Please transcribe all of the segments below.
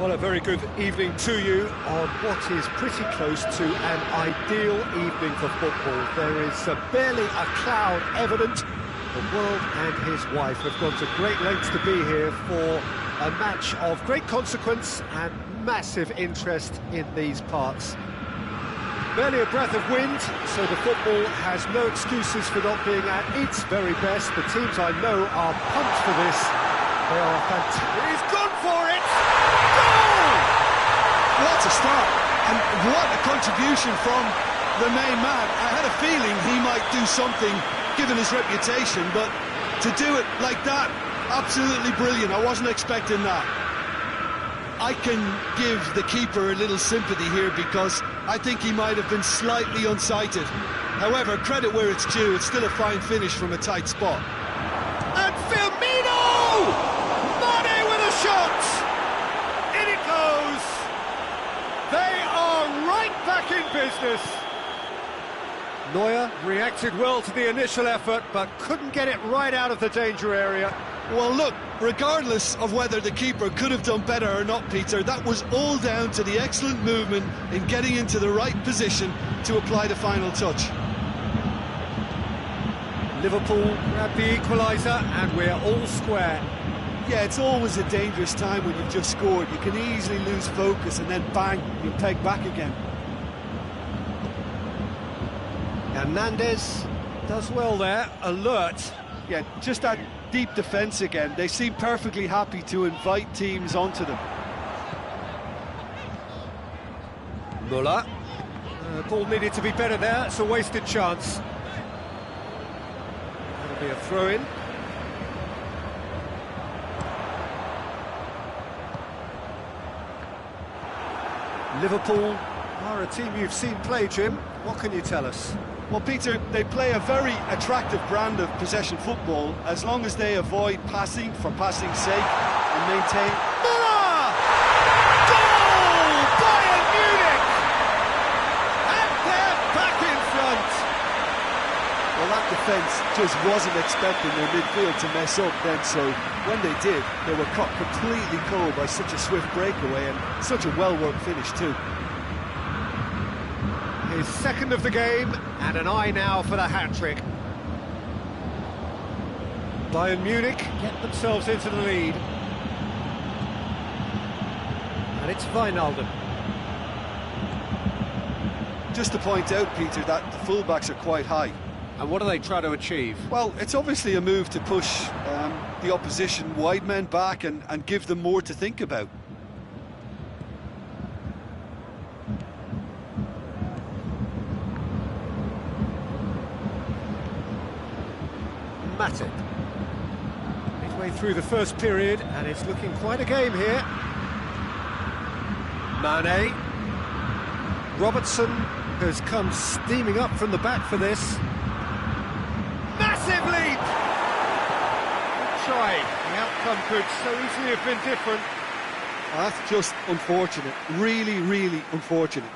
Well, a very good evening to you on what is pretty close to an ideal evening for football. There is barely a cloud evident. The world and his wife have gone to great lengths to be here for a match of great consequence and massive interest in these parts. Barely a breath of wind, so the football has no excuses for not being at its very best. The teams I know are pumped for this. They are fantastic. He's gone for it! Goal! What a start, and what a contribution from the main man. I had a feeling he might do something, given his reputation, but to do it like that, absolutely brilliant. I wasn't expecting that. I can give the keeper a little sympathy here because I think he might have been slightly unsighted. However, credit where it's due, it's still a fine finish from a tight spot. And Firmino! Mane with a shot! In it goes! They are right back in business! Neuer reacted well to the initial effort, but couldn't get it right out of the danger area. Well, look, regardless of whether the keeper could have done better or not, Peter, that was all down to the excellent movement in getting into the right position to apply the final touch. Liverpool grab the equaliser, and we're all square. Yeah, it's always a dangerous time when you've just scored. You can easily lose focus and then bang, you're pegged back again. Hernandez does well there, alert. Yeah, just that deep defence again. They seem perfectly happy to invite teams onto them. Muller. Ball needed to be better there, it's a wasted chance. That'll be a throw-in. Liverpool are a team you've seen play, Jim. What can you tell us? Well, Peter, they play a very attractive brand of possession football as long as they avoid passing for passing's sake and maintain... Muller! Goal! Bayern Munich! And they're back in front! Well, that defence just wasn't expecting their midfield to mess up then, so when they did, they were caught completely cold by such a swift breakaway and such a well-worked finish too. His second of the game, and an eye now for the hat-trick. Bayern Munich get themselves into the lead. And it's Wijnaldum. Just to point out, Peter, that the fullbacks are quite high. And what do they try to achieve? Well, it's obviously a move to push the opposition wide men back and give them more to think about. Matip. Midway through the first period, and it's looking quite a game here. Mane. Robertson has come steaming up from the back for this. Massive leap! Good try. The outcome could so easily have been different. That's just unfortunate. Really, really unfortunate.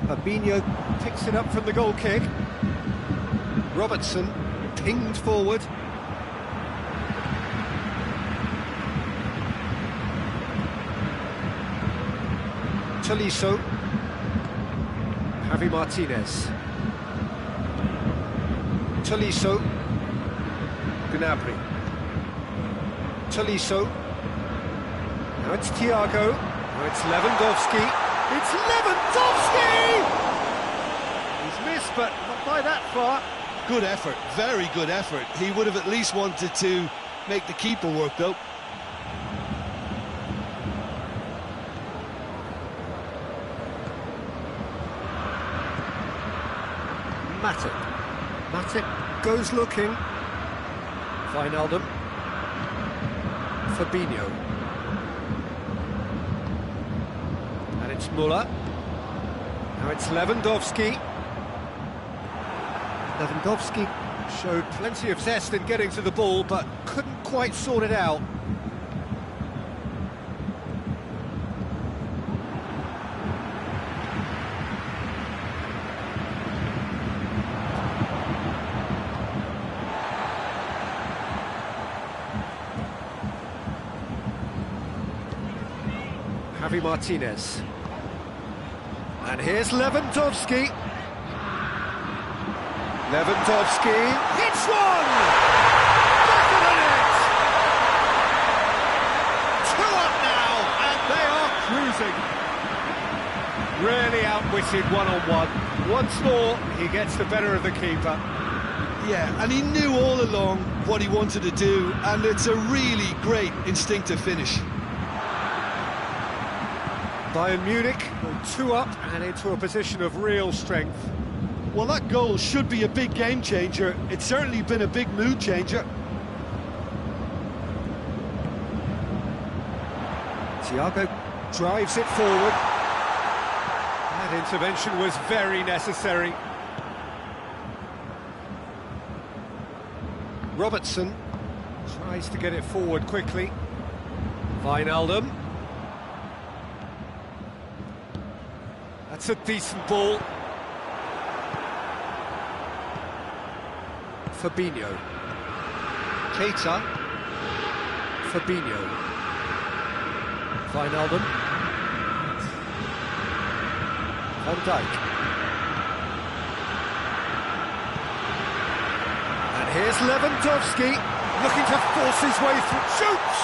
Fabinho picks it up from the goal kick. Robertson pinged forward. Tolisso. Javi Martinez. Tolisso. Gnabry. Tolisso. Now it's Thiago. Now it's Lewandowski. It's Lewandowski! He's missed, but not by that far. Good effort, very good effort. He would have at least wanted to make the keeper work, though. Matip goes looking. Wijnaldum. Fabinho. It's Muller. Now it's Lewandowski. Lewandowski showed plenty of zest in getting to the ball, but couldn't quite sort it out. Javi Martinez. And here's Lewandowski. Lewandowski hits one! Back of the net! 2 up now, and they are cruising. Really outwitted one-on-one. Once more, he gets the better of the keeper. Yeah, and he knew all along what he wanted to do, and it's a really great instinctive finish. Bayern Munich go 2 up and into a position of real strength. Well, that goal should be a big game changer. It's certainly been a big mood changer. Thiago drives it forward. That intervention was very necessary. Robertson tries to get it forward quickly. Wijnaldum. That's a decent ball. Fabinho. Keita. Fabinho. Wijnaldum. Van Dijk. And here's Lewandowski, looking to force his way through. Shoots!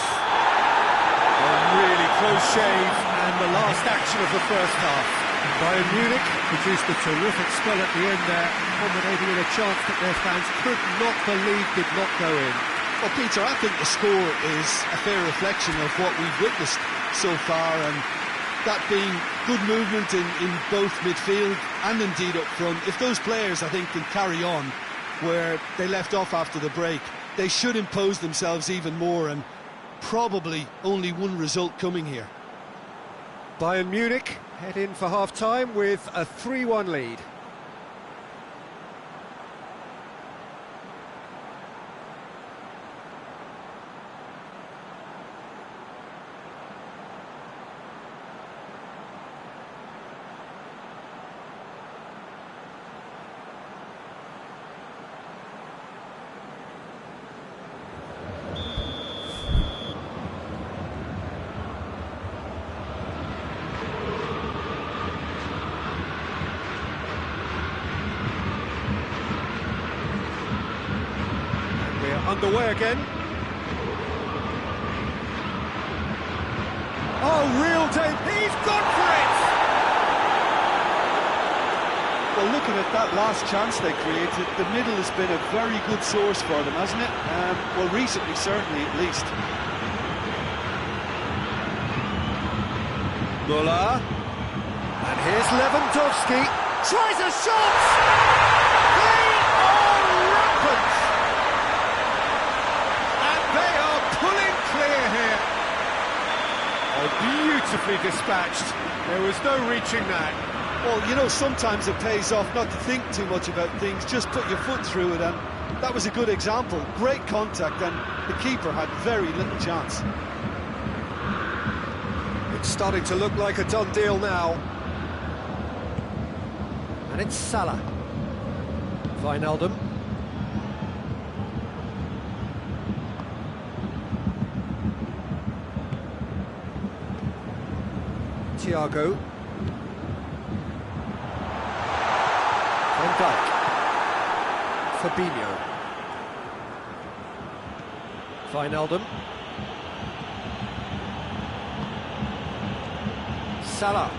A really close shave, and the last action of the first half. Bayern Munich produced a terrific spell at the end there, culminating in a chance that their fans could not believe did not go in. Well, Peter, I think the score is a fair reflection of what we've witnessed so far, and that being good movement in both midfield and indeed up front. If those players, I think, can carry on where they left off after the break, they should impose themselves even more, and probably only one result coming here. Bayern Munich head in for half-time with a 3-1 lead. Underway again. Oh, real Dave, he's gone for it! Well, looking at that last chance they created, the middle has been a very good source for them, hasn't it? Well, recently, certainly, at least. Müller. And here's Lewandowski. Tries a shot! They are rampant! Beautifully dispatched. There was no reaching that. Well, you know, sometimes it pays off not to think too much about things, just put your foot through it, and that was a good example. Great contact, and the keeper had very little chance. It's starting to look like a done deal now. And it's Salah. Wijnaldum. Thiago. Van Dijk. Fabinho. Wijnaldum. Salah.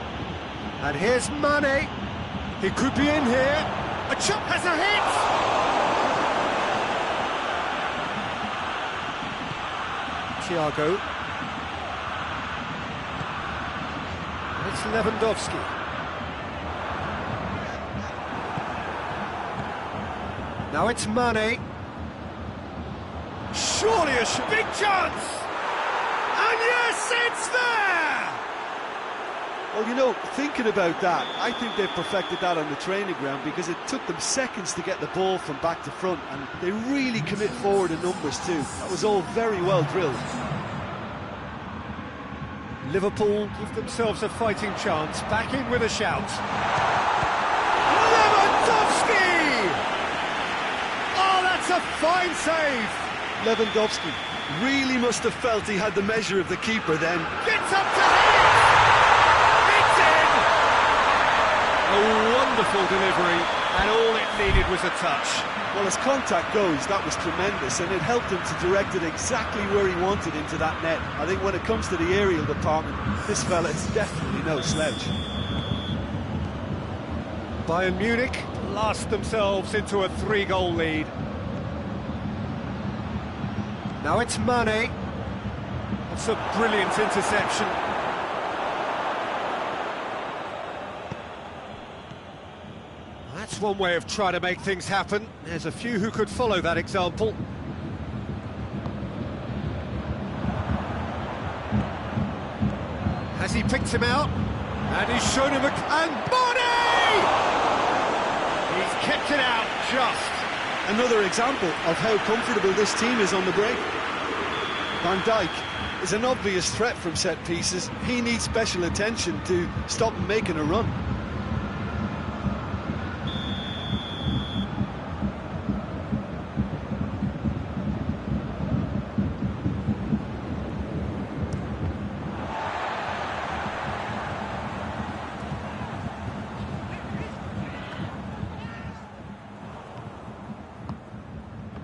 And here's Mane. He could be in here. A chop has a hit. Thiago. It's Lewandowski. Now it's Mane. Surely a big chance! And yes, it's there! Well, you know, thinking about that, I think they've perfected that on the training ground, because it took them seconds to get the ball from back to front, and they really commit forward in numbers too. That was all very well drilled. Liverpool give themselves a fighting chance, back in with a shout. Lewandowski! Oh, that's a fine save! Lewandowski really must have felt he had the measure of the keeper then. Gets up to hit! A wonderful delivery, and all it needed was a touch. Well, as contact goes, that was tremendous, and it helped him to direct it exactly where he wanted into that net. I think when it comes to the aerial department, this fella is definitely no slouch. Bayern Munich last themselves into a 3-goal lead. Now it's Mane. That's a brilliant interception. That's one way of trying to make things happen. There's a few who could follow that example. Has he picked him out? And he's shown him and Mane! He's kept it out just. Another example of how comfortable this team is on the break. Van Dijk is an obvious threat from set pieces. He needs special attention to stop him making a run.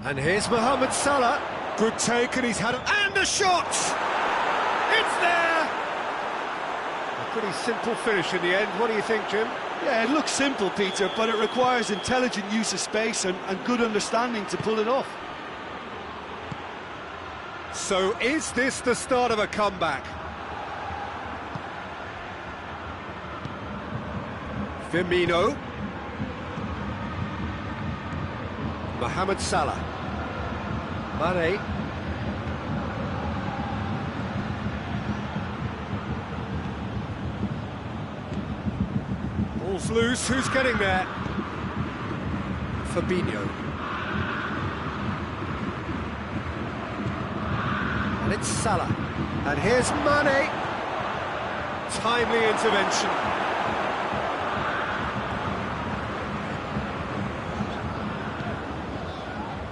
And here's Mohamed Salah. Good take, and he's had and a shot! It's there! A pretty simple finish in the end. What do you think, Jim? Yeah, it looks simple, Peter, but it requires intelligent use of space and good understanding to pull it off. So is this the start of a comeback? Firmino. Mohamed Salah. Mane. Ball's loose, who's getting there? Fabinho. And it's Salah. And here's Mane. Timely intervention.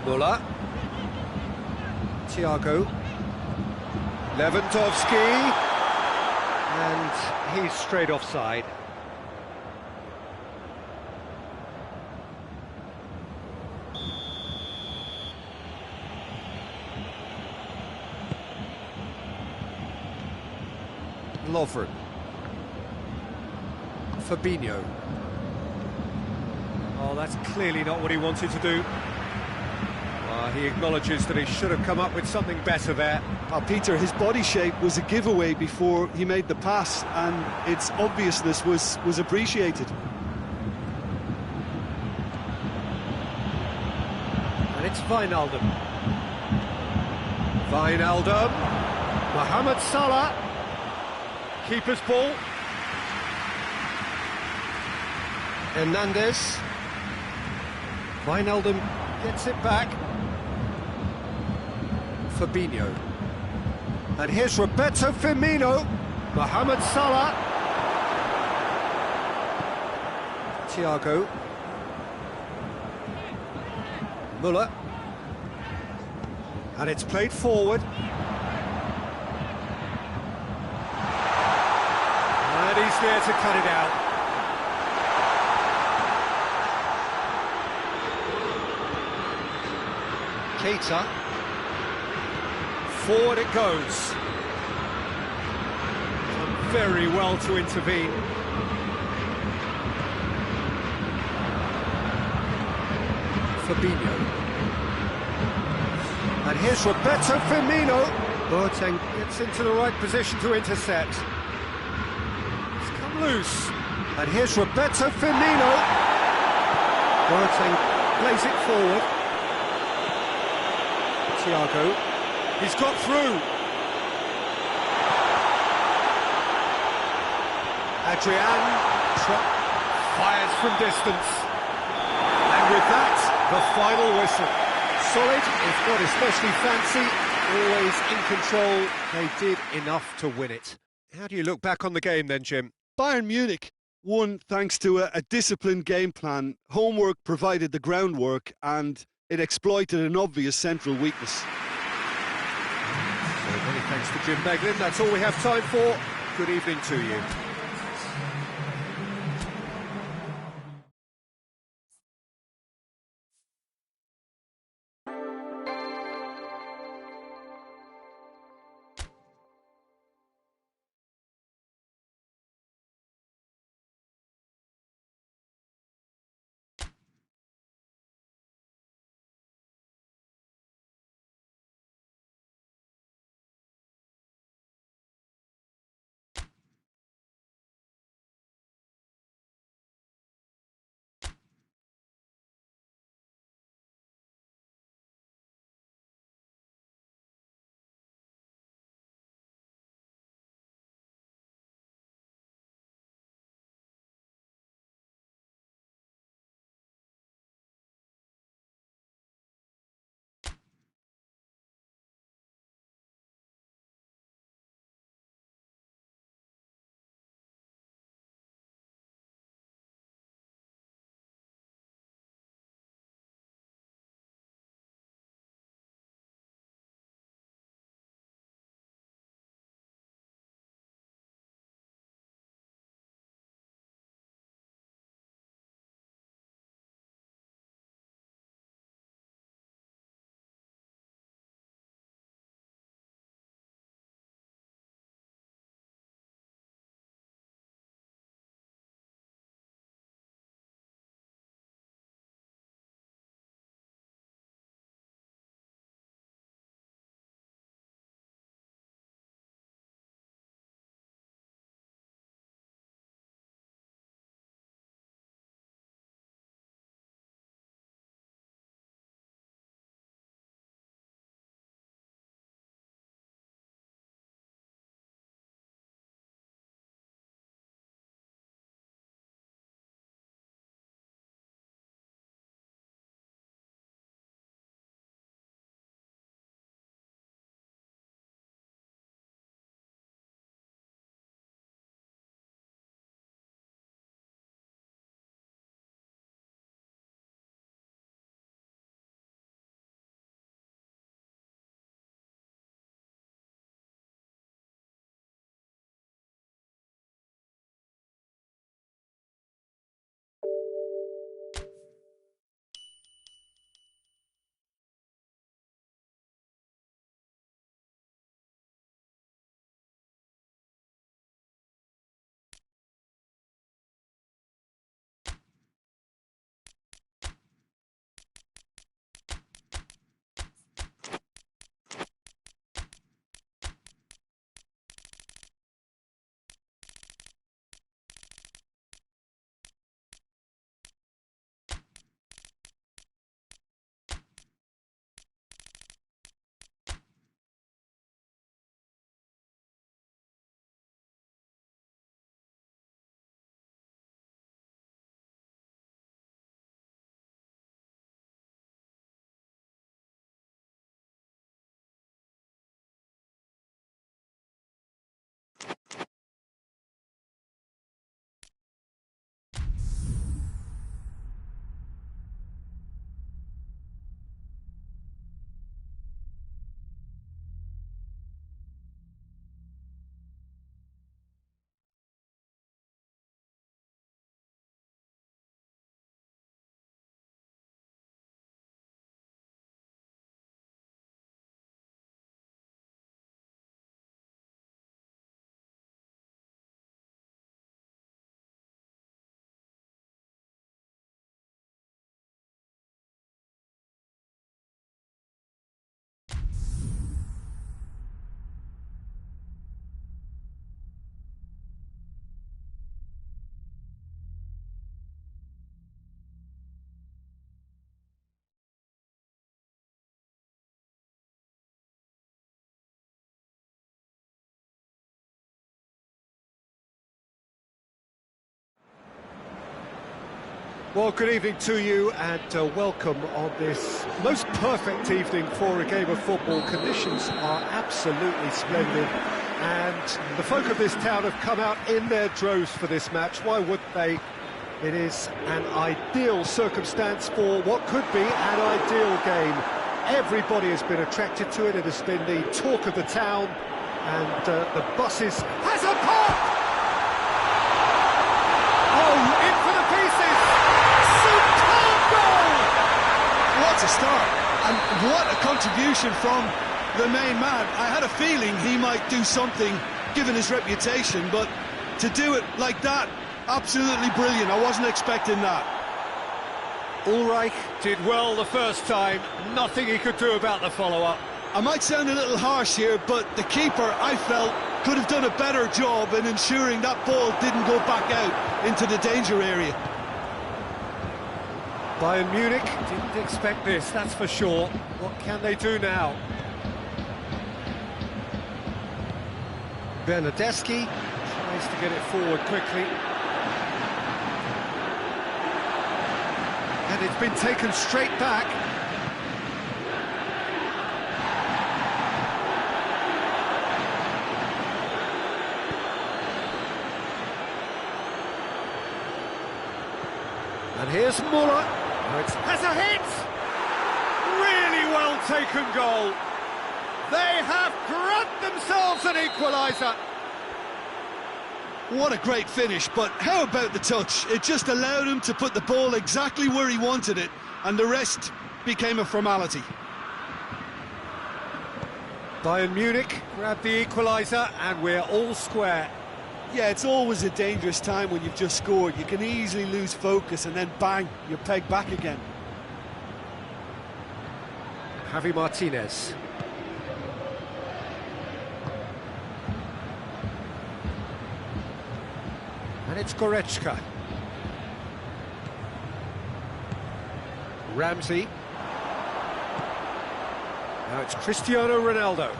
Müller. Thiago. Lewandowski. And he's straight offside. Lovren. Fabinho. Oh, that's clearly not what he wanted to do. He acknowledges that he should have come up with something better there. Peter, his body shape was a giveaway before he made the pass, and its obviousness was appreciated. And it's Wijnaldum. Wijnaldum. Mohamed Salah. Keeper's ball. Hernandez. Wijnaldum gets it back. Fabinho. And here's Roberto Firmino. Mohamed Salah. Thiago. Müller. And it's played forward. And he's there to cut it out. Keita. Forward it goes. Done very well to intervene. Fabinho. And here's Roberto Firmino. Boateng gets into the right position to intercept. It's come loose. And here's Roberto Firmino. Boateng plays it forward. Thiago. He's got through. Adrian fires from distance. And with that, the final whistle. Solid, if not especially fancy, always in control. They did enough to win it. How do you look back on the game then, Jim? Bayern Munich won thanks to a disciplined game plan. Homework provided the groundwork, and it exploited an obvious central weakness. So many thanks to Jim Beglin. That's all we have time for. Good evening to you. Well, good evening to you and welcome on this most perfect evening for a game of football. Conditions are absolutely splendid and the folk of this town have come out in their droves for this match. Why would they? It is an ideal circumstance for what could be an ideal game. Everybody has been attracted to it. It has been the talk of the town and the buses... Has a pop! Oh, in for the pieces! Superb goal! What a start, and what a contribution from the main man. I had a feeling he might do something, given his reputation, but to do it like that, absolutely brilliant. I wasn't expecting that. Ulreich did well the first time, nothing he could do about the follow-up. I might sound a little harsh here, but the keeper, I felt, could have done a better job in ensuring that ball didn't go back out into the danger area. Bayern Munich didn't expect this, that's for sure. What can they do now? Bernardeschi tries to get it forward quickly. And it's been taken straight back. And here's Muller. Has a hit! Really well taken goal. They have grabbed themselves an equaliser. What a great finish, but how about the touch? It just allowed him to put the ball exactly where he wanted it, and the rest became a formality. Bayern Munich grabbed the equaliser, and we're all square. Yeah, it's always a dangerous time when you've just scored. You can easily lose focus and then bang, you're pegged back again. Javi Martinez. And it's Goretzka. Ramsey. Now it's Cristiano Ronaldo.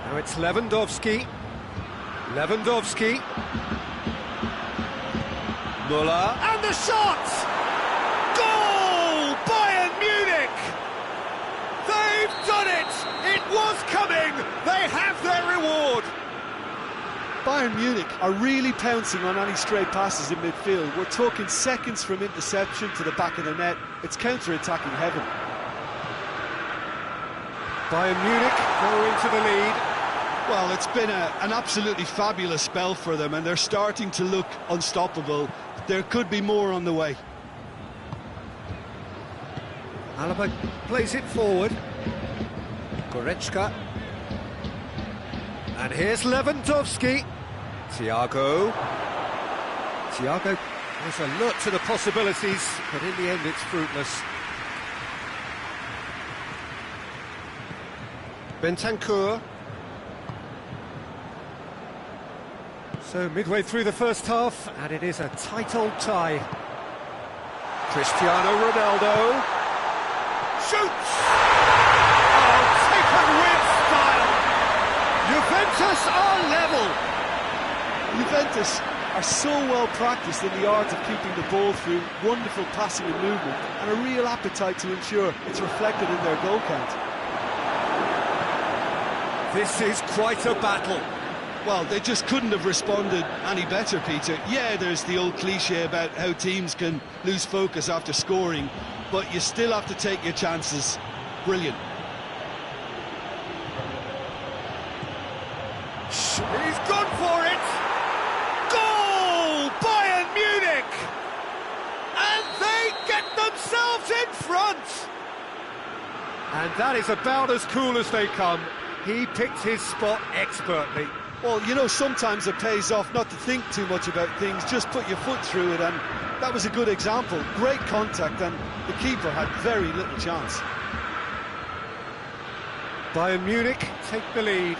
Now it's Lewandowski. Lewandowski. Muller. And the shot! Goal! Bayern Munich! They've done it! It was coming! They have their reward! Bayern Munich are really pouncing on any stray passes in midfield. We're talking seconds from interception to the back of the net. It's counter-attacking heaven. Bayern Munich go into the lead. Well, it's been an absolutely fabulous spell for them, and they're starting to look unstoppable. There could be more on the way. Alaba plays it forward. Goretzka. And here's Lewandowski. Thiago is alert to the possibilities, but in the end it's fruitless. Bentancur. So midway through the first half, and it is a tight old tie. Cristiano Ronaldo shoots! Oh, taken with style! Juventus are level! Juventus are so well practiced in the art of keeping the ball through, wonderful passing and movement, and a real appetite to ensure it's reflected in their goal count. This is quite a battle. Well, they just couldn't have responded any better, Peter. Yeah, there's the old cliche about how teams can lose focus after scoring, but you still have to take your chances. Brilliant. He's gone for it! Goal! Bayern Munich! And they get themselves in front! And that is about as cool as they come. He picked his spot expertly. Well, you know, sometimes it pays off not to think too much about things, just put your foot through it, and that was a good example. Great contact, and the keeper had very little chance. Bayern Munich take the lead.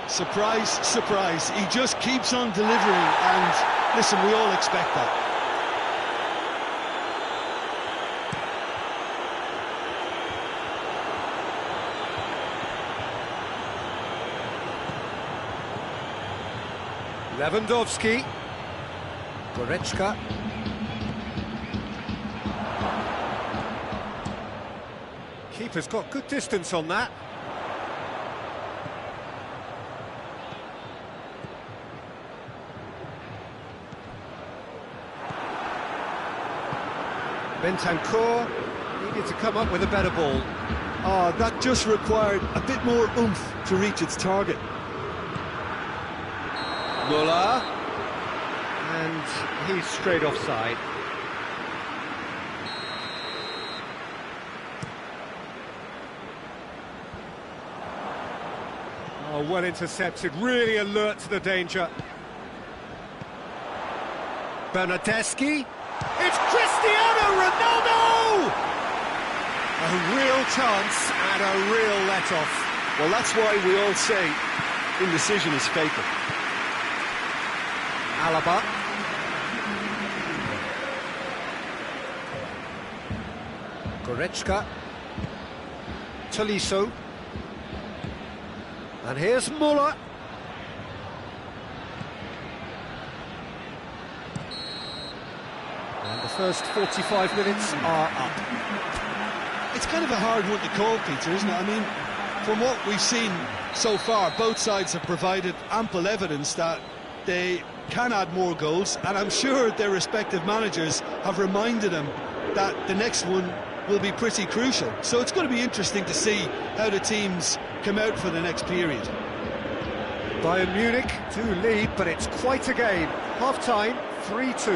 Surprise, surprise. He just keeps on delivering, and listen, we all expect that. Lewandowski. Goretzka. Keeper's got good distance on that. Bentancur needed to come up with a better ball. Oh, that just required a bit more oomph to reach its target. Muller. And he's straight offside. Oh, well intercepted, really alert to the danger. Bernardeschi. It's Cristiano Ronaldo! A real chance and a real let-off. Well, that's why we all say indecision is fatal. Alaba. Goretzka. Tolisso. And here's Muller. And the first 45 minutes are up. It's kind of a hard one to call, Peter, isn't it? I mean, from what we've seen so far, both sides have provided ample evidence that they can add more goals, and I'm sure their respective managers have reminded them that the next one will be pretty crucial. So it's going to be interesting to see how the teams come out for the next period. Bayern Munich do lead, but it's quite a game. Half-time, 3-2.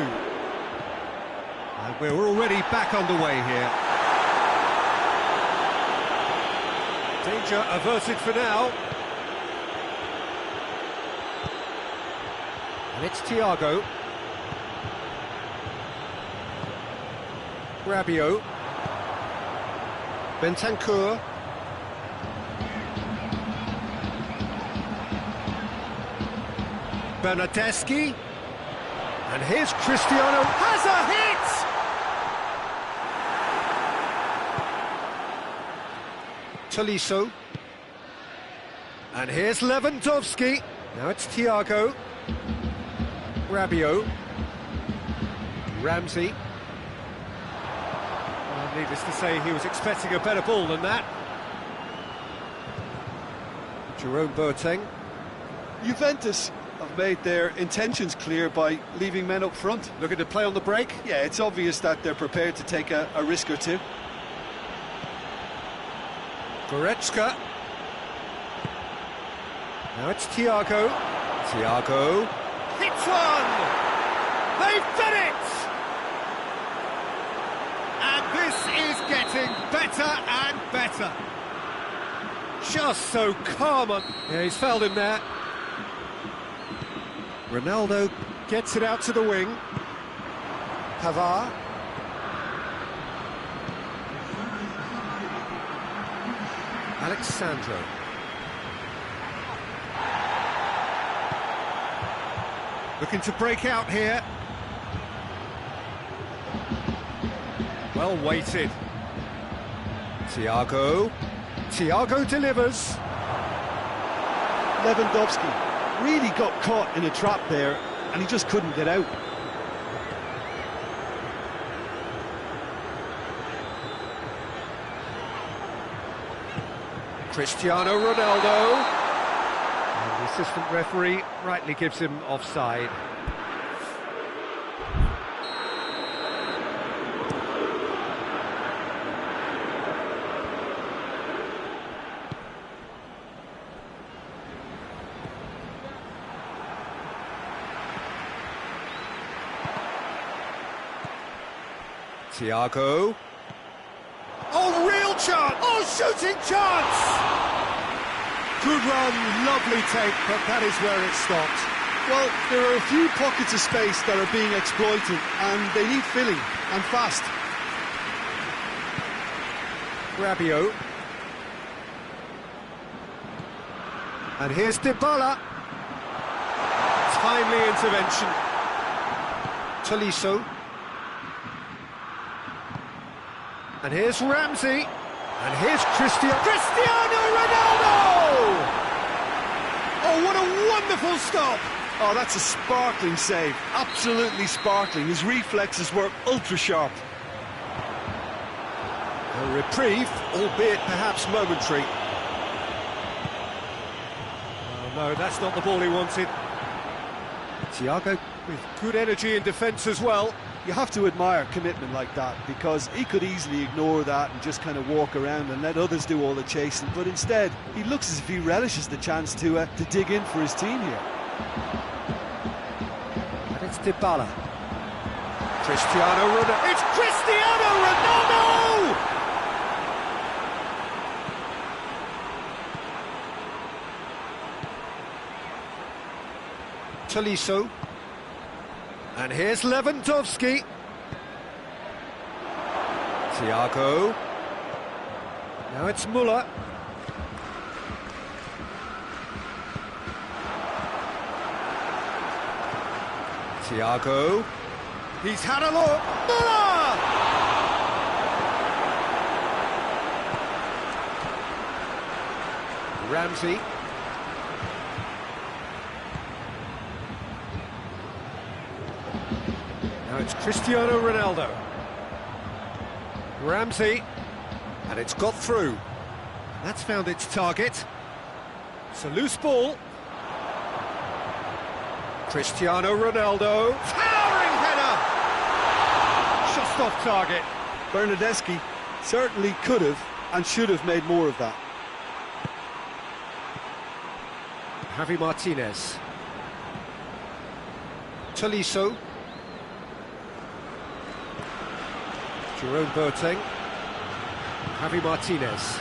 And we're already back underway here. Danger averted for now. And it's Thiago. Rabiot. Bentancur. Bernardeschi. And here's Cristiano. Has a hit! Tolisso. And here's Lewandowski. Now it's Thiago. Rabiot. Ramsey. Well, needless to say, he was expecting a better ball than that. Jerome Boateng. Juventus have made their intentions clear by leaving men up front. Looking to play on the break. Yeah, it's obvious that they're prepared to take a risk or two. Goretzka. Now it's Thiago. Thiago. Hits one! They've done it! And this is getting better and better. Just so calm on... Yeah, he's fouled him there. Ronaldo gets it out to the wing. Pavard. Alexandro. Looking to break out here. Well weighted. Thiago. Thiago delivers. Lewandowski really got caught in a trap there, and he just couldn't get out. Cristiano Ronaldo. And the assistant referee rightly gives him offside. Thiago. Oh, real chance! Oh, shooting chance! Good run, lovely take, but that is where it stopped. Well, there are a few pockets of space that are being exploited, and they need filling, and fast. Rabiot. And here's Dybala. Timely intervention. Tolisso. And here's Ramsey. And here's Cristiano Ronaldo! Oh, what a wonderful stop! Oh, that's a sparkling save. Absolutely sparkling. His reflexes were ultra-sharp. A reprieve, albeit perhaps momentary. Oh, no, that's not the ball he wanted. Thiago with good energy in defence as well. You have to admire commitment like that, because he could easily ignore that and just kind of walk around and let others do all the chasing, but instead he looks as if he relishes the chance to dig in for his team here. And it's Dybala. Cristiano Ronaldo. It's Cristiano Ronaldo! Tolisso. And here's Lewandowski. Thiago. Now it's Müller. Thiago. He's had a look. Müller! Ramsey. Now it's Cristiano Ronaldo. Ramsey, and it's got through. That's found its target. It's a loose ball. Cristiano Ronaldo, towering header! Just off target. Bernardeschi certainly could have and should have made more of that. Javi Martinez. Tolisso. Jerome Boateng. Javi Martinez.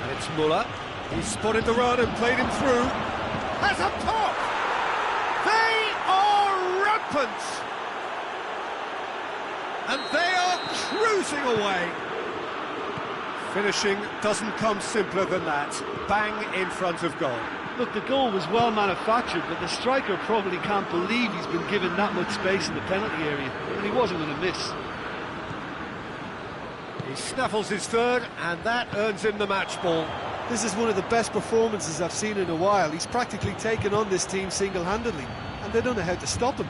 And it's Müller. He spotted the run and played him through. Has a pop! They are rampant! And they are cruising away. Finishing doesn't come simpler than that. Bang in front of goal. Look, the goal was well manufactured, but the striker probably can't believe he's been given that much space in the penalty area, and he wasn't going to miss. He snaffles his third, and that earns him the match ball. This is one of the best performances I've seen in a while. He's practically taken on this team single-handedly, and they don't know how to stop him.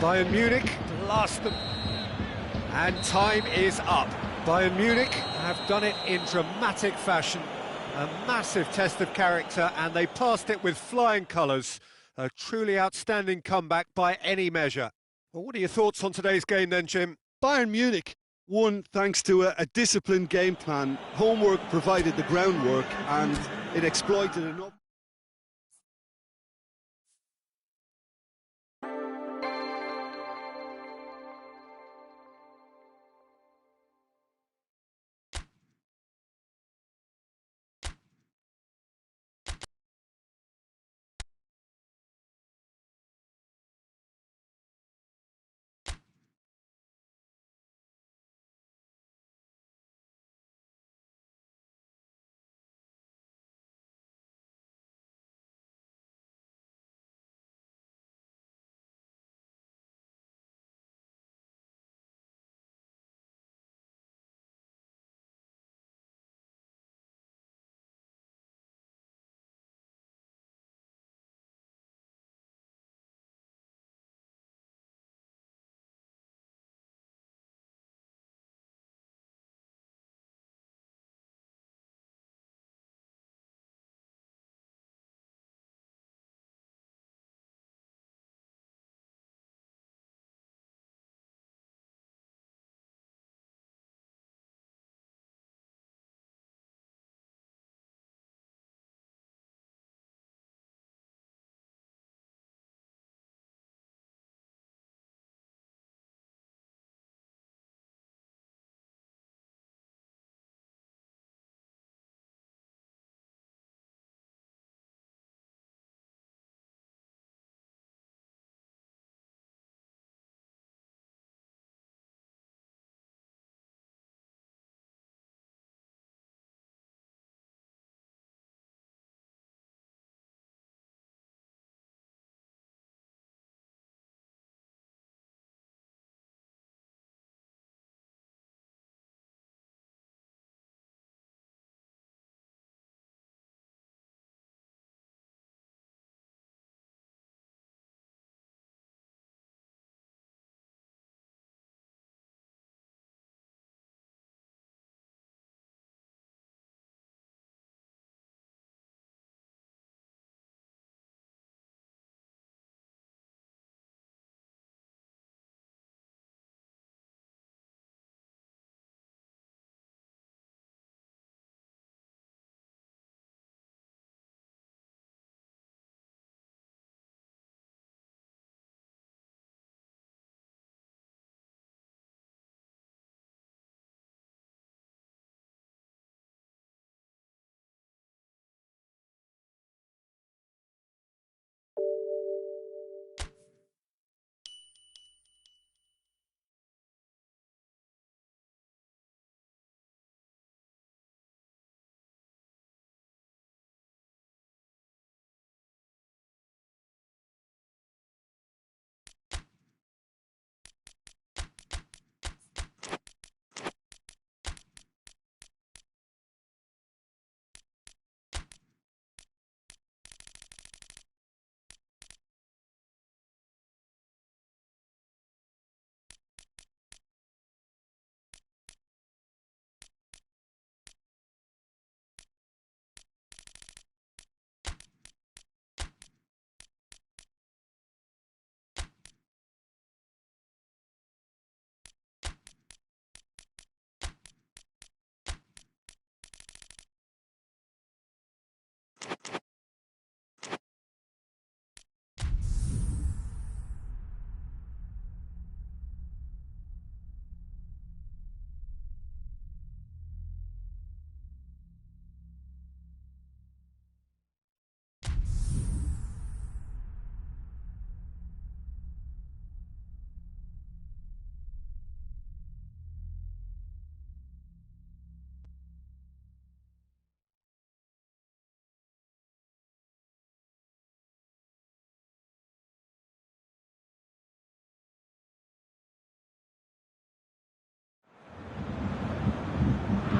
Bayern Munich blast them. And time is up. Bayern Munich have done it in dramatic fashion. A massive test of character, and they passed it with flying colours. A truly outstanding comeback by any measure. Well, what are your thoughts on today's game then, Jim? Bayern Munich won thanks to a disciplined game plan. Homework provided the groundwork, and it exploited enough.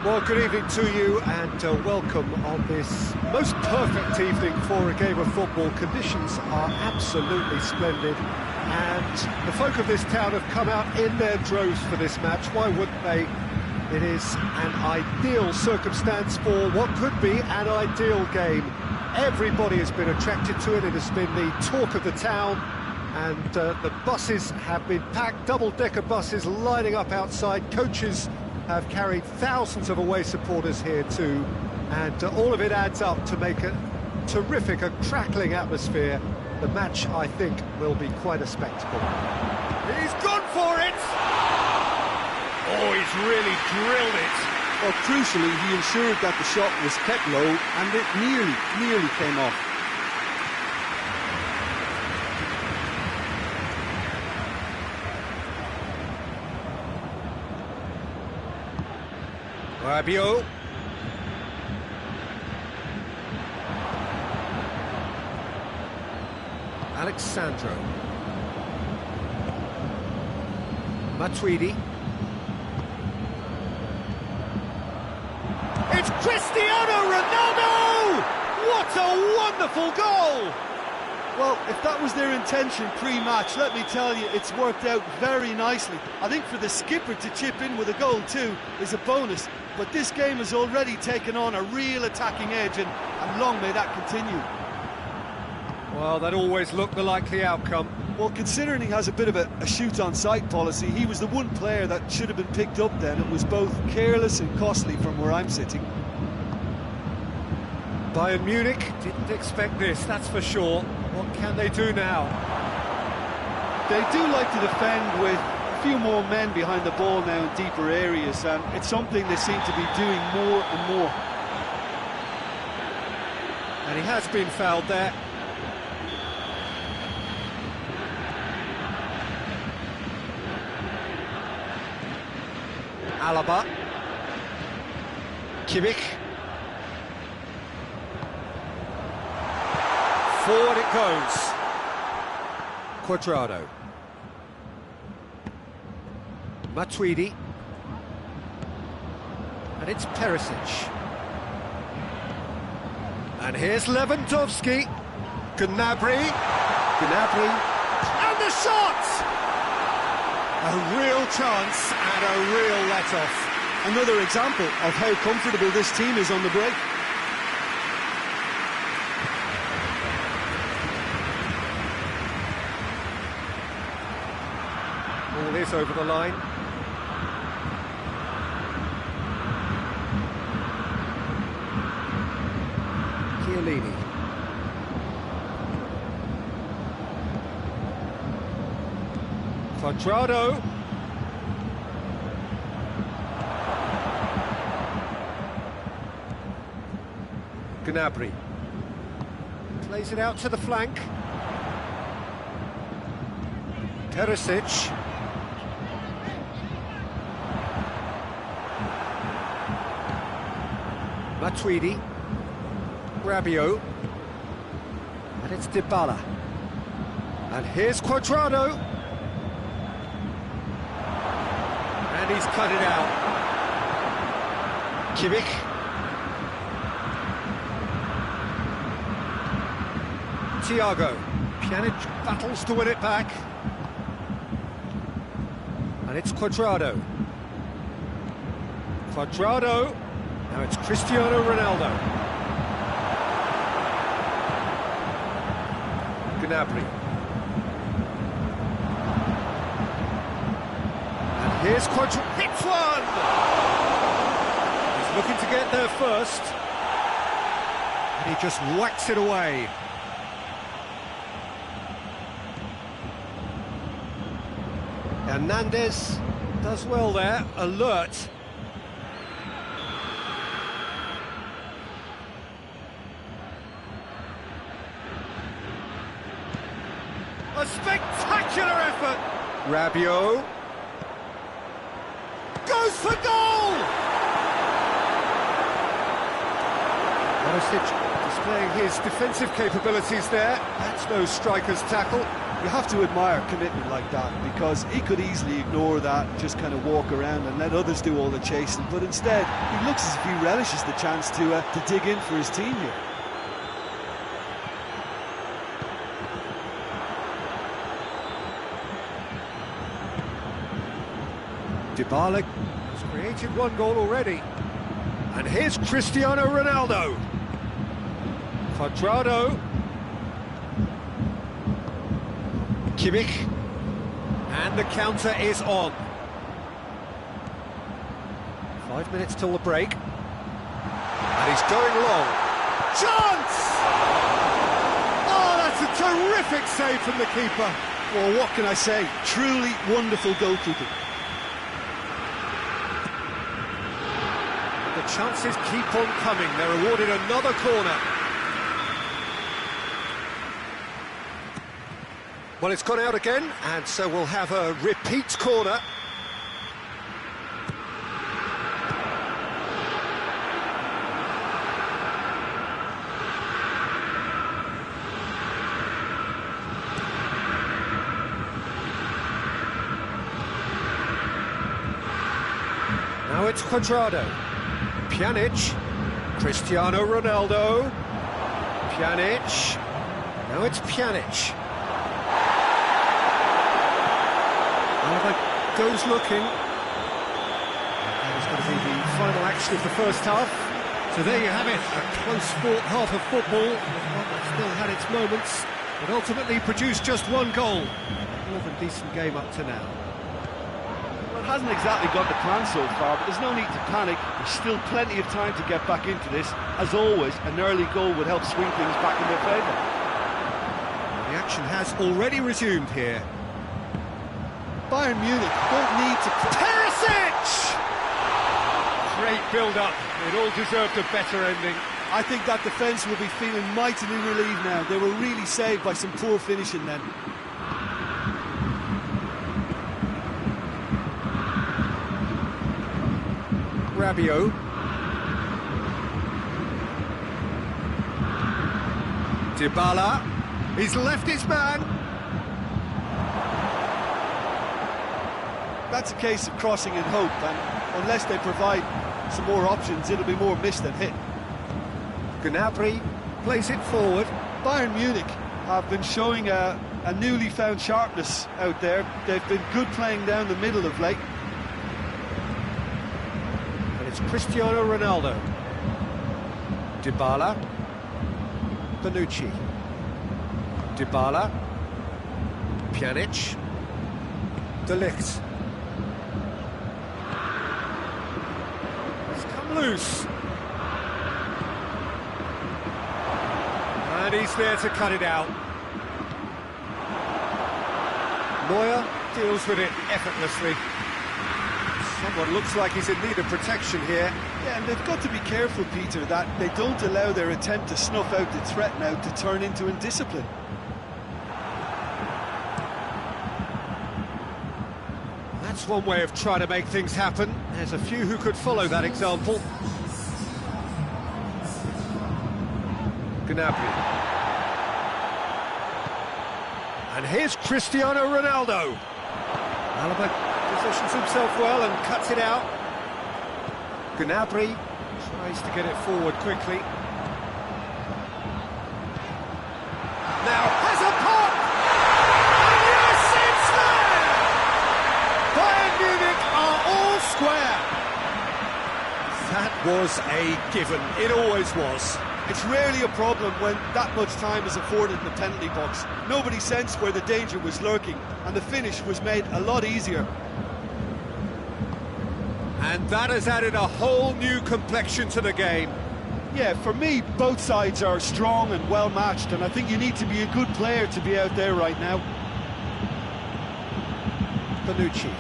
Well, good evening to you and welcome on this most perfect evening for a game of football. Conditions are absolutely splendid and the folk of this town have come out in their droves for this match. Why wouldn't they? It is an ideal circumstance for what could be an ideal game. Everybody has been attracted to it. It has been the talk of the town, and the buses have been packed, double-decker buses lining up outside. Coaches have carried thousands of away supporters here too, and all of it adds up to make a terrific, a crackling atmosphere. The match, I think, will be quite a spectacle. He's gone for it! Oh, he's really drilled it. Well, crucially, he ensured that the shot was kept low, and it nearly came off. Rabiot. Alexandro. Matuidi. It's Cristiano Ronaldo! What a wonderful goal! Well, if that was their intention pre-match, let me tell you, it's worked out very nicely. I think for the skipper to chip in with a goal too is a bonus, but this game has already taken on a real attacking edge, and long may that continue. Well, that always looked the likely outcome. Well, considering he has a bit of a shoot-on-sight policy, he was the one player that should have been picked up then. It was both careless and costly from where I'm sitting. Bayern Munich didn't expect this, that's for sure. What can they do now? They do like to defend with a few more men behind the ball now in deeper areas, and it's something they seem to be doing more and more. And he has been fouled there. Alaba. Kimmich. Forward it goes. Cuadrado. Matuidi. And it's Perisic. And here's Lewandowski. Gnabry. And the shot! A real chance and a real let-off. Another example of how comfortable this team is on the break. Ball is over the line. Chiellini. Cuadrado. Gnabry. Plays it out to the flank. Perisic. Matuidi. Rabiot. And it's Dybala. And here's Cuadrado. And he's cut it out. Kimmich. Thiago. Pjanic battles to win it back. And it's Cuadrado. Cuadrado. Now it's Cristiano Ronaldo. Gnabry. And here's Cuadrado. Hits one! He's looking to get there first. And he just whacks it away. Hernandez does well there, alert. A spectacular effort! Rabiot goes for goal! Perisic displaying his defensive capabilities there. That's no striker's tackle. You have to admire commitment like that, because he could easily ignore that and just kind of walk around and let others do all the chasing, but instead he looks as if he relishes the chance to dig in for his team here. Dybala has created one goal already. And here's Cristiano Ronaldo. Cuadrado. Kimmich. And the counter is on. 5 minutes till the break. And he's going long. Chance! Oh, that's a terrific save from the keeper. Well, what can I say? Truly wonderful goalkeeping. The chances keep on coming. They're awarded another corner. Well, it's gone out again, and so we'll have a repeat corner. Now it's Cuadrado. Pjanic, Cristiano Ronaldo, Pjanic, now it's Pjanic. Alaba goes looking. That is going to be the final action of the first half. So there you have it, a close-fought half of football, one that still had its moments, but ultimately produced just one goal. More than decent game up to now. Well, it hasn't exactly got the plan so far, but there's no need to panic. There's still plenty of time to get back into this. As always, an early goal would help swing things back in their favour. The action has already resumed here. Bayern Munich don't need to... Perisic! Great build-up. It all deserved a better ending. I think that defence will be feeling mightily relieved now. They were really saved by some poor finishing then. Rabiot. Dybala. He's left his man. That's a case of crossing in hope, and unless they provide some more options, it'll be more miss than hit. Gnabry plays it forward. Bayern Munich have been showing a newly found sharpness out there. They've been good playing down the middle of late. And it's Cristiano Ronaldo. Dybala. Bonucci. Dybala. Pjanic. De Ligt. He's come loose. And he's there to cut it out. Neuer deals with it effortlessly. Someone looks like he's in need of protection here. Yeah, and they've got to be careful, Peter, that they don't allow their attempt to snuff out the threat now to turn into indiscipline. That's one way of trying to make things happen. There's a few who could follow that example. Gnabry. And here's Cristiano Ronaldo. Alaba positions himself well and cuts it out. Gnabry tries to get it forward quickly. Now has a pop! And yes, it's there! Bayern Munich are all square. That was a given. It always was. It's rarely a problem when that much time is afforded in the penalty box. Nobody sensed where the danger was lurking, and the finish was made a lot easier. And that has added a whole new complexion to the game. Yeah, for me, both sides are strong and well matched, and I think you need to be a good player to be out there right now. Bonucci.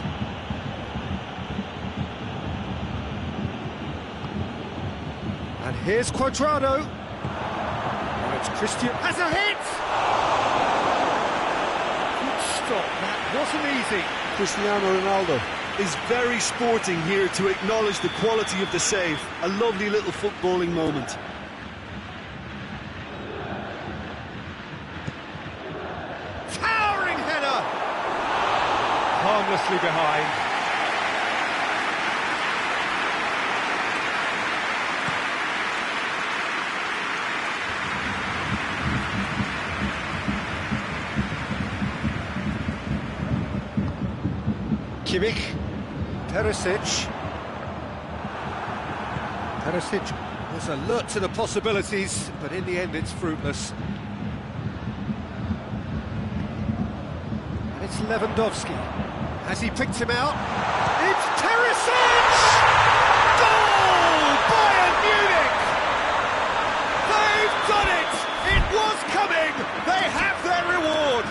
And here's Cuadrado. Now it's Christian. Has a hit! Good stop. That wasn't easy. Cristiano Ronaldo is very sporting here to acknowledge the quality of the save. A lovely little footballing moment. Towering harmlessly behind. Kimmich, Perisic. Perisic was alert to the possibilities, but in the end it's fruitless. And it's Lewandowski. Has he picked him out? It's Perisic! Goal! Bayern Munich! They've done it! It was coming! They have their reward!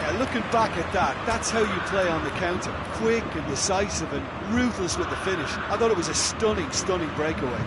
Yeah, looking back at that, that's how you play on the counter. Quick and decisive and ruthless with the finish. I thought it was a stunning, stunning breakaway.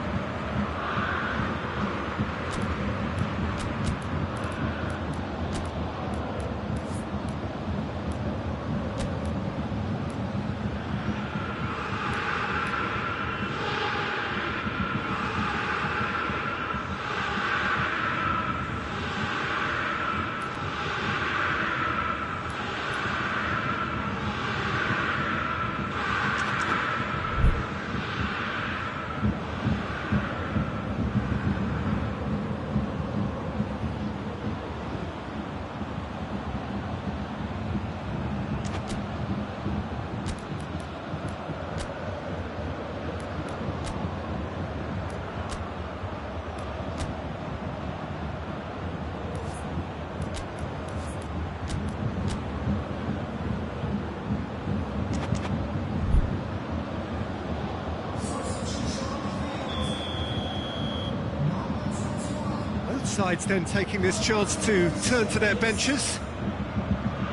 Sides then taking this chance to turn to their benches.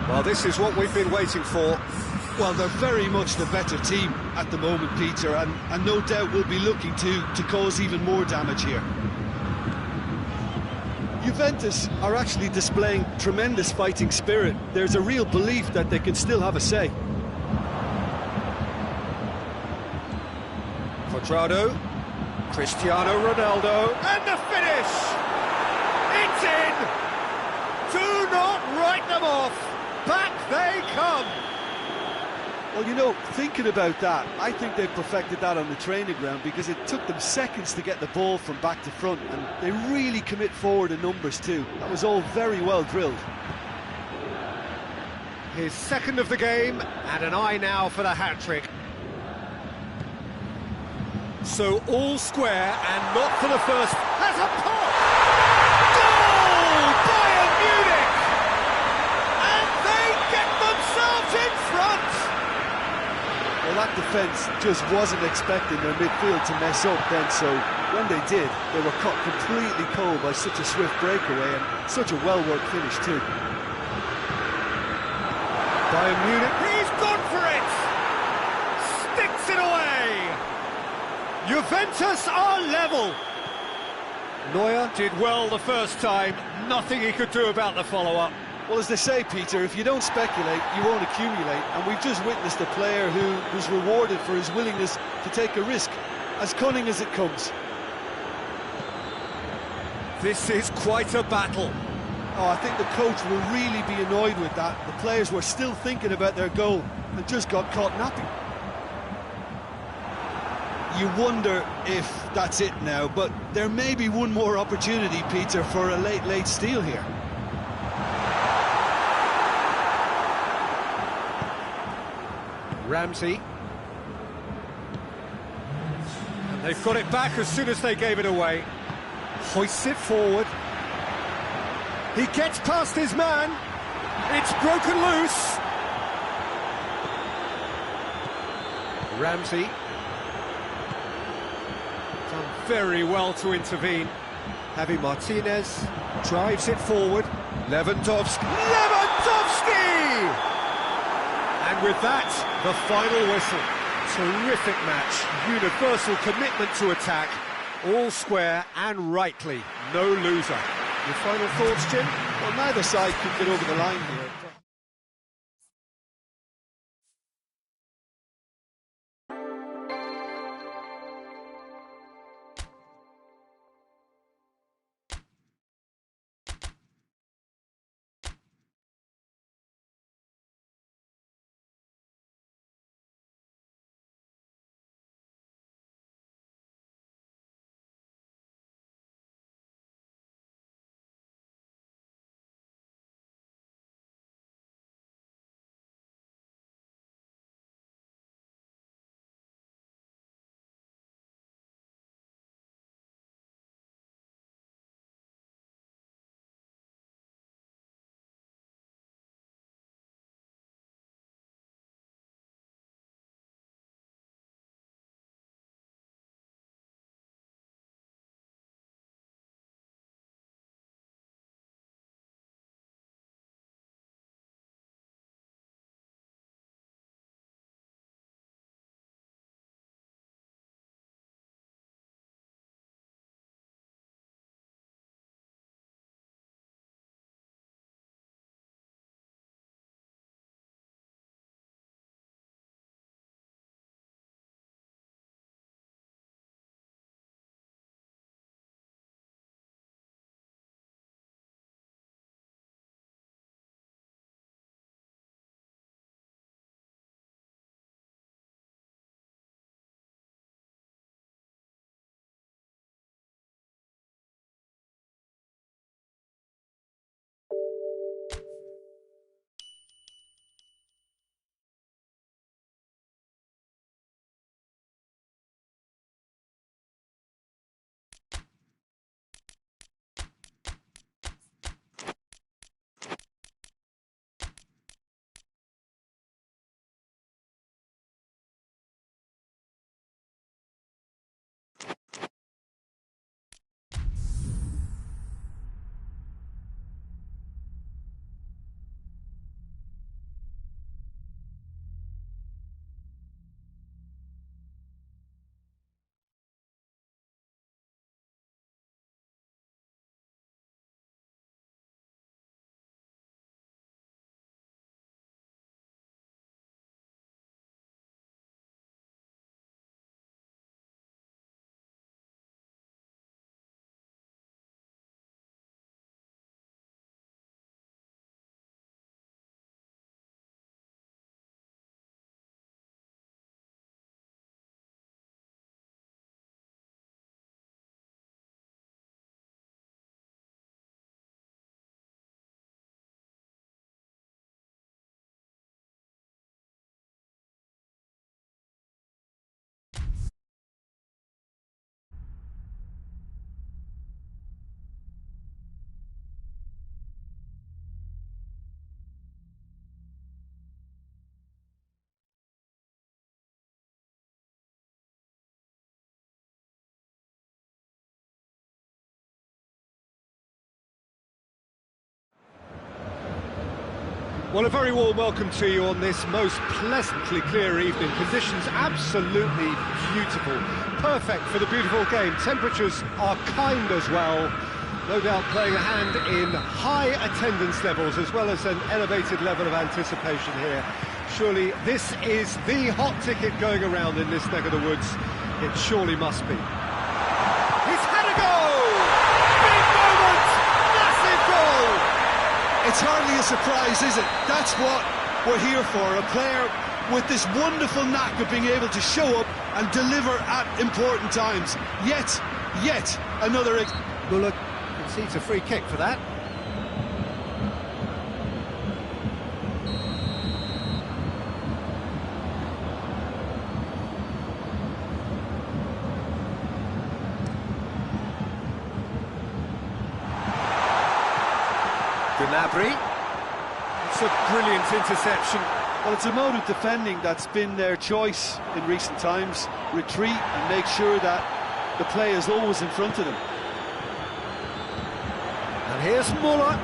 Well, this is what we've been waiting for. Well, they're very much the better team at the moment, Peter, and no doubt will be looking to cause even more damage here. Juventus are actually displaying tremendous fighting spirit. There's a real belief that they can still have a say. Cuadrado, Cristiano Ronaldo, and the finish! It's in! Do not write them off! Back they come! Well, you know, thinking about that, I think they perfected that on the training ground because it took them seconds to get the ball from back to front, and they really commit forward in numbers too. That was all very well drilled. His second of the game, and an eye now for the hat-trick. So all square, and not for the first. Has a pop! Goal! Bayern Munich! And they get themselves in front! Well, that defence just wasn't expecting their midfield to mess up then, so when they did, they were caught completely cold by such a swift breakaway and such a well-worked finish too. Bayern Munich, he's gone for it! Sticks it away! Juventus are level! Neuer did well the first time, nothing he could do about the follow-up. Well, as they say, Peter, if you don't speculate, you won't accumulate, and we've just witnessed a player who was rewarded for his willingness to take a risk, as cunning as it comes. This is quite a battle. Oh, I think the coach will really be annoyed with that. The players were still thinking about their goal and just got caught napping. You wonder if that's it now, but there may be one more opportunity, Peter, for a late steal here. Ramsey. And they've got it back as soon as they gave it away. Hoists it forward. He gets past his man. It's broken loose. Ramsey. Done very well to intervene. Javi Martinez drives it forward. Lewandowski! And with that, the final whistle. Terrific match, universal commitment to attack, all square and rightly, no loser. Your final thoughts, Jim? Well, neither side could get over the line here. Well, a very warm welcome to you on this most pleasantly clear evening. Conditions absolutely beautiful. Perfect for the beautiful game. Temperatures are kind as well. No doubt playing a hand in high attendance levels as well as an elevated level of anticipation here. Surely this is the hot ticket going around in this neck of the woods. It surely must be. He's had a goal! Big moment! Massive goal! It's hardly a surprise, is it? That's what we're here for. A player with this wonderful knack of being able to show up and deliver at important times. Yet another... Muller concedes a free kick for that. Gnabry. It's a brilliant interception. Well, it's a mode of defending that's been their choice in recent times. Retreat and make sure that the play is always in front of them. And here's Muller.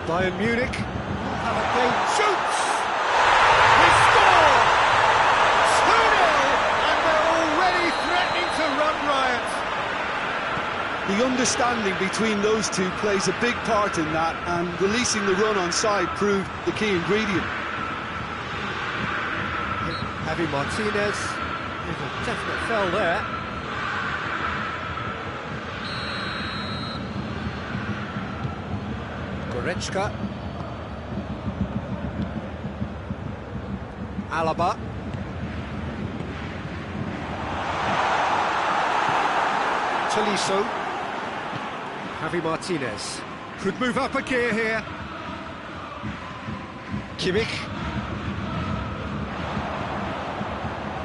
Bayern Munich have a game. Shoots! He scored! 2-0, and they're already threatening to run riot. The understanding between those two plays a big part in that, and releasing the run on side proved the key ingredient. Javi Martinez, there's a definite foul there. Goretzka. Alaba. Tolisso. Javi Martinez. Could move up a gear here. Kimmich.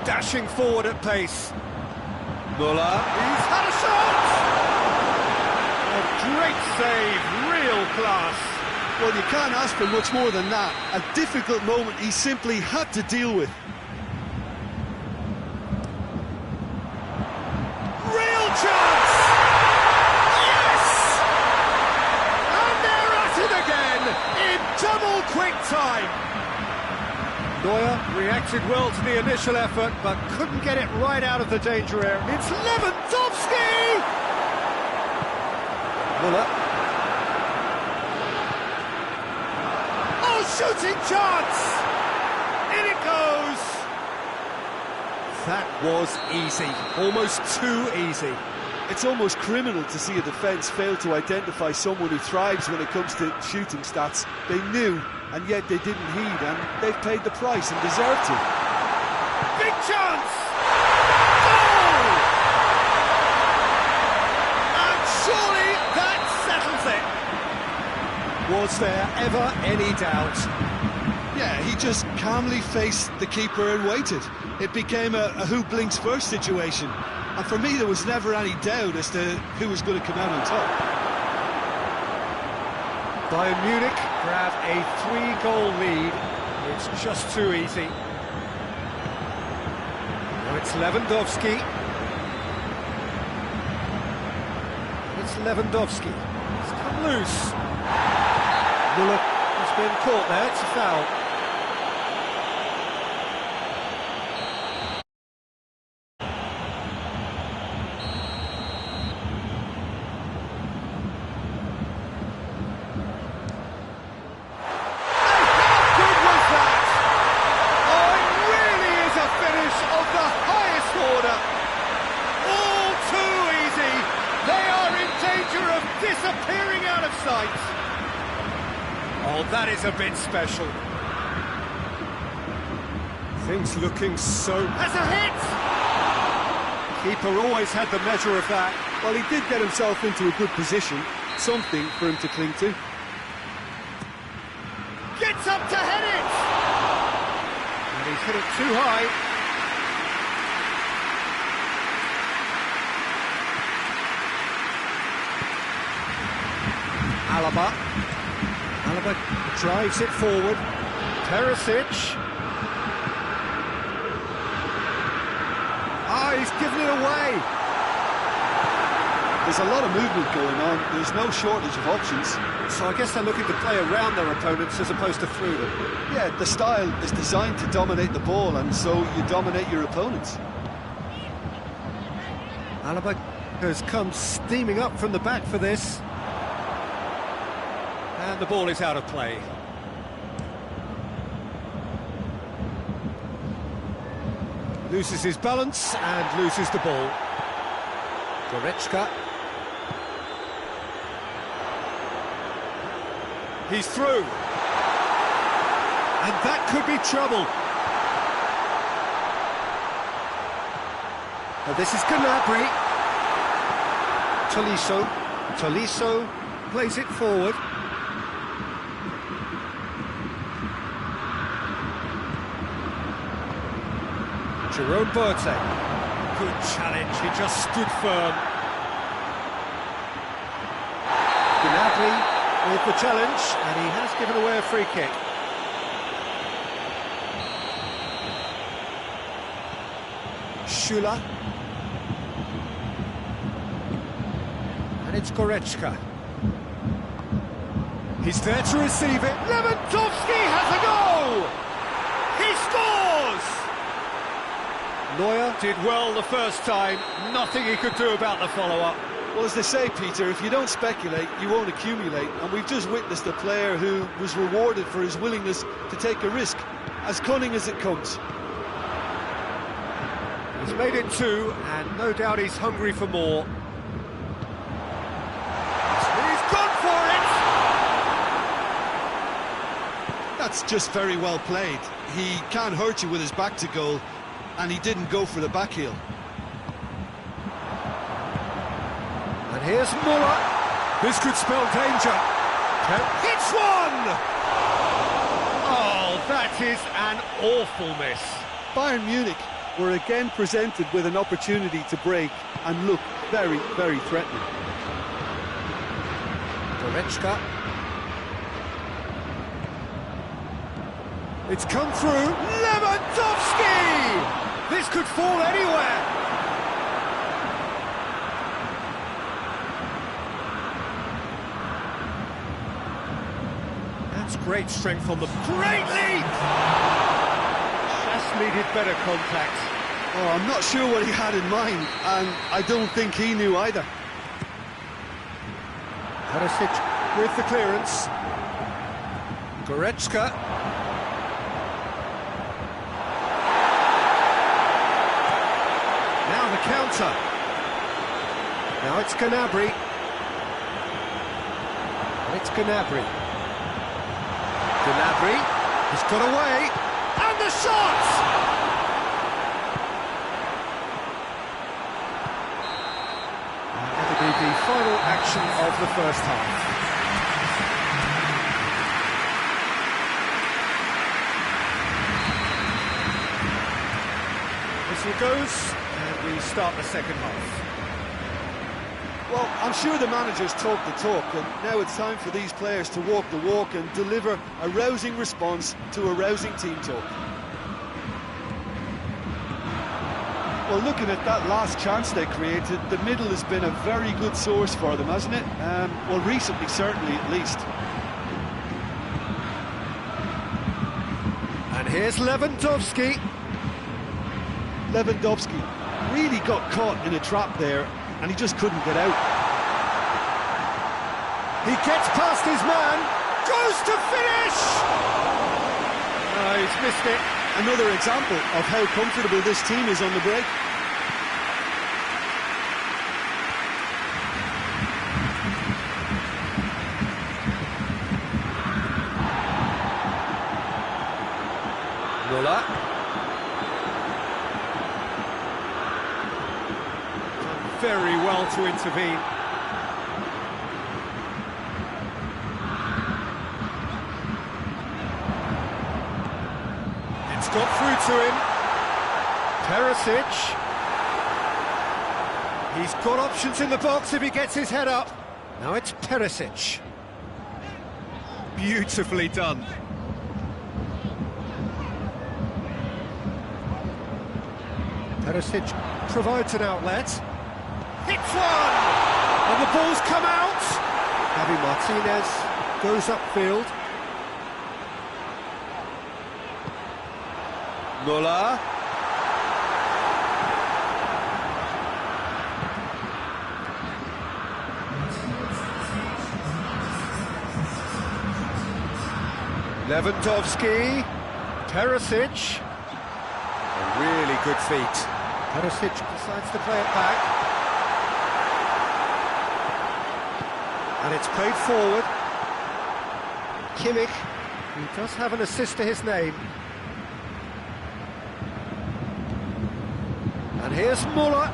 Dashing forward at pace. Muller. He's had a shot! A great save, real class. Well, you can't ask for much more than that. A difficult moment he simply had to deal with. Real chance! Yes! And they're at it again in double quick time. Neuer reacted well to the initial effort, but couldn't get it right out of the danger area. It's Lewandowski! Muller. Oh, shooting chance! In it goes! That was easy, almost too easy. It's almost criminal to see a defence fail to identify someone who thrives when it comes to shooting stats. They knew, and yet they didn't heed, and they've paid the price and deserve to. Big chance! Goal! And surely that settles it. Was there ever any doubt? Yeah, he just calmly faced the keeper and waited. It became a who blinks first situation. And for me, there was never any doubt as to who was going to come out on top. Bayern Munich grab a 3-goal lead. It's just too easy. Now it's Lewandowski. It's Lewandowski. It's come loose. Muller has been caught there. It's a foul. Disappearing out of sight. Oh, that is a bit special. Things looking so... That's a hit! Keeper always had the measure of that. Well, he did get himself into a good position, something for him to cling to. Gets up to head it! And he's hit it too high. Alaba drives it forward. Perisic. Ah, he's given it away. There's a lot of movement going on. There's no shortage of options. So I guess they're looking to play around their opponents as opposed to through them. Yeah, the style is designed to dominate the ball, and so you dominate your opponents. Alaba has come steaming up from the back for this. And the ball is out of play. Loses his balance and loses the ball. Goretzka. He's through. And that could be trouble. Now this is Gnabry. Tolisso plays it forward. Jerome Boateng. Good challenge, he just stood firm. Gnabry with the challenge, and he has given away a free kick. Schüller. And it's Goretzka. He's there to receive it. Lewandowski has a goal! He scores! Neuer did well the first time, nothing he could do about the follow-up. Well, as they say, Peter, if you don't speculate, you won't accumulate. And we've just witnessed a player who was rewarded for his willingness to take a risk, as cunning as it comes. He's made it two, and no doubt he's hungry for more. He's gone for it! That's just very well played. He can't hurt you with his back to goal, and he didn't go for the back heel. And here's Muller. This could spell danger. Hits one! Oh, that is an awful miss. Bayern Munich were again presented with an opportunity to break and look very, very threatening. Goretzka. It's come through. Lewandowski! This could fall anywhere. That's great strength on the... Great leap! Just needed better contact. Oh, I'm not sure what he had in mind, and I don't think he knew either. Perisic with the clearance. Goretzka. Now the counter. Now it's Gnabry. And it's Gnabry. Gnabry has got away. And the shot! That will be the final action of the first half. Whistle goes, and we start the second half. Well, I'm sure the managers talk the talk, and now it's time for these players to walk the walk and deliver a rousing response to a rousing team talk. Well, looking at that last chance they created, the middle has been a very good source for them, hasn't it? Well, recently, certainly, at least. And here's Lewandowski. Lewandowski really got caught in a trap there, and he just couldn't get out. He gets past his man, goes to finish! Oh, he's missed it. Another example of how comfortable this team is on the break. Muller. Done very well to intervene. It's got through to him. Perisic. He's got options in the box if he gets his head up. Now it's Perisic. Beautifully done. Perisic provides an outlet. Hits one! And the ball's come out. Javi Martinez goes upfield. Muller. Lewandowski. Perisic. A really good feat. Perisic decides to play it back. And it's played forward. Kimmich, who does have an assist to his name. And here's Muller.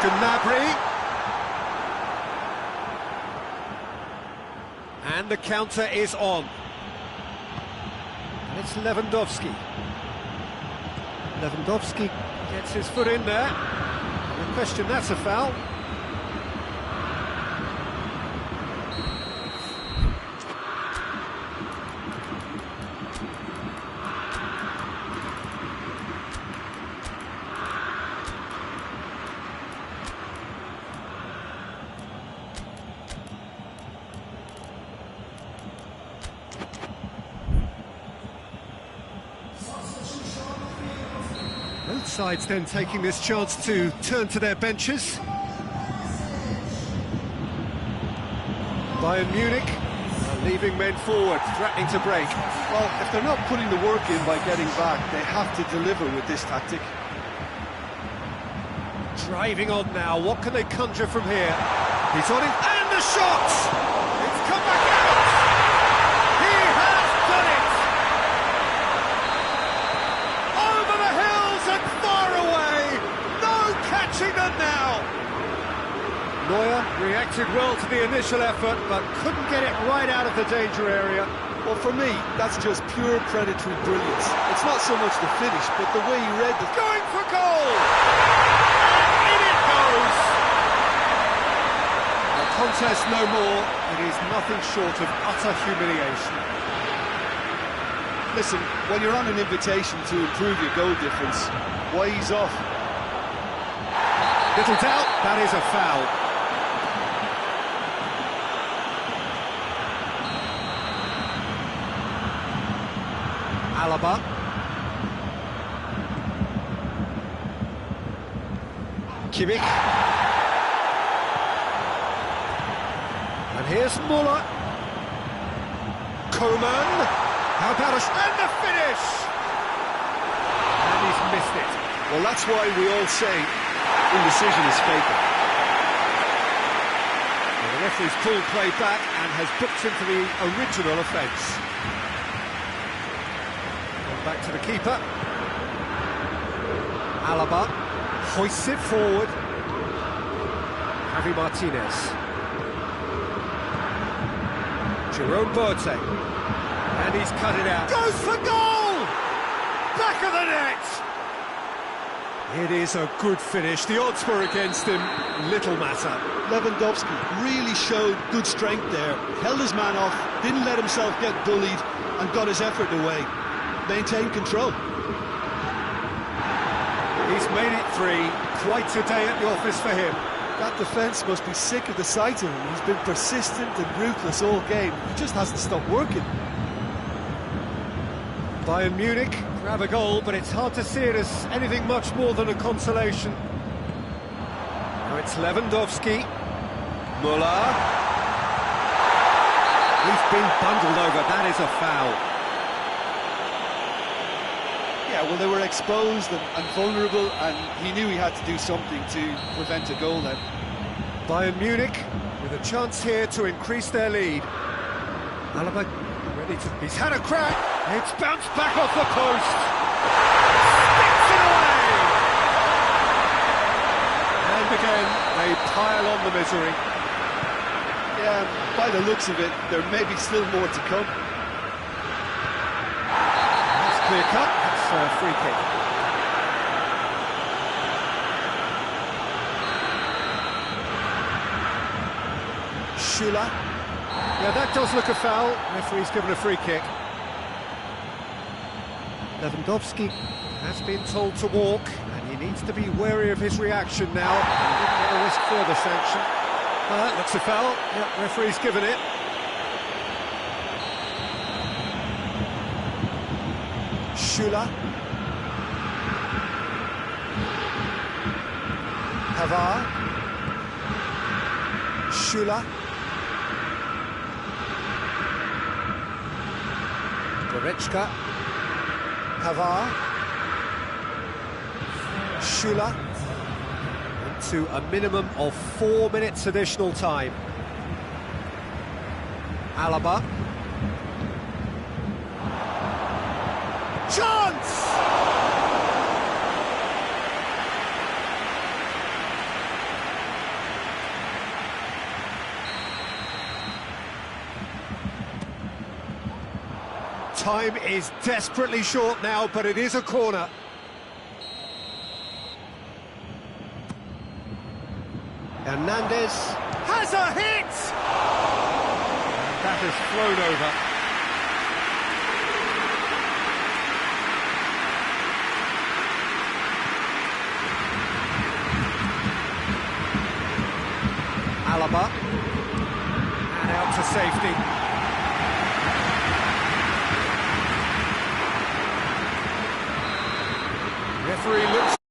Gnabry. And the counter is on. And it's Lewandowski. Lewandowski gets his foot in there. No question, that's a foul. Both sides then taking this chance to turn to their benches. Bayern Munich are leaving men forward, threatening to break. Well, if they're not putting the work in by getting back, they have to deliver with this tactic. Driving on now, what can they conjure from here? He's on it, and the shot! It's come back out! He has done it! Over the hills and far away! No catching them now! Neuer reacted well to the initial effort, but couldn't get it right out of the danger area. Well, for me, that's just pure predatory brilliance. It's not so much the finish, but the way he read the... Going for goal! And in it goes! A contest no more. It is nothing short of utter humiliation. Listen, when you're on an invitation to improve your goal difference, why ease off? Little doubt, that is a foul. Alaba. Kimmich. And here's Muller. Coman. How about and the finish! And he's missed it. Well, that's why we all say indecision is fatal. Well, the referee's pulled play back and has booked him for the original offence. Back to the keeper. Alaba hoists it forward. Javi Martinez. Jerome Boateng. And he's cut it out. Goes for goal! Back of the net! It is a good finish. The odds were against him. Little matter. Lewandowski really showed good strength there. Held his man off, didn't let himself get bullied, and got his effort away. Maintain control. He's made it three. Quite a day at the office for him. That defence must be sick of the sight of him. He's been persistent and ruthless all game. He just hasn't stopped working. Bayern Munich grab a goal, but it's hard to see it as anything much more than a consolation. Now it's Lewandowski. Muller. He's been bundled over. That is a foul. Yeah, well, they were exposed and vulnerable, and he knew he had to do something to prevent a goal then. Bayern Munich with a chance here to increase their lead. Alaba ready to... He's had a crack! It's bounced back off the post! Sticks it away! And again, they pile on the misery. Yeah, by the looks of it, there may be still more to come. That's clear cut. A free kick. Schüller. Yeah, that does look a foul. Referee's given a free kick. Lewandowski has been told to walk, and He needs to be wary of his reaction now. He didn't want to risk further sanction. Looks a foul. Yep, referee's given it. Schüller. Pavard. Schüller. Goretzka. Pavard. Schüller. Into a minimum of 4 minutes additional time. Alaba. Chance! Time is desperately short now, but it is a corner. Hernandez has a hit! That has flown over. Alaba, and out to safety. Referee looks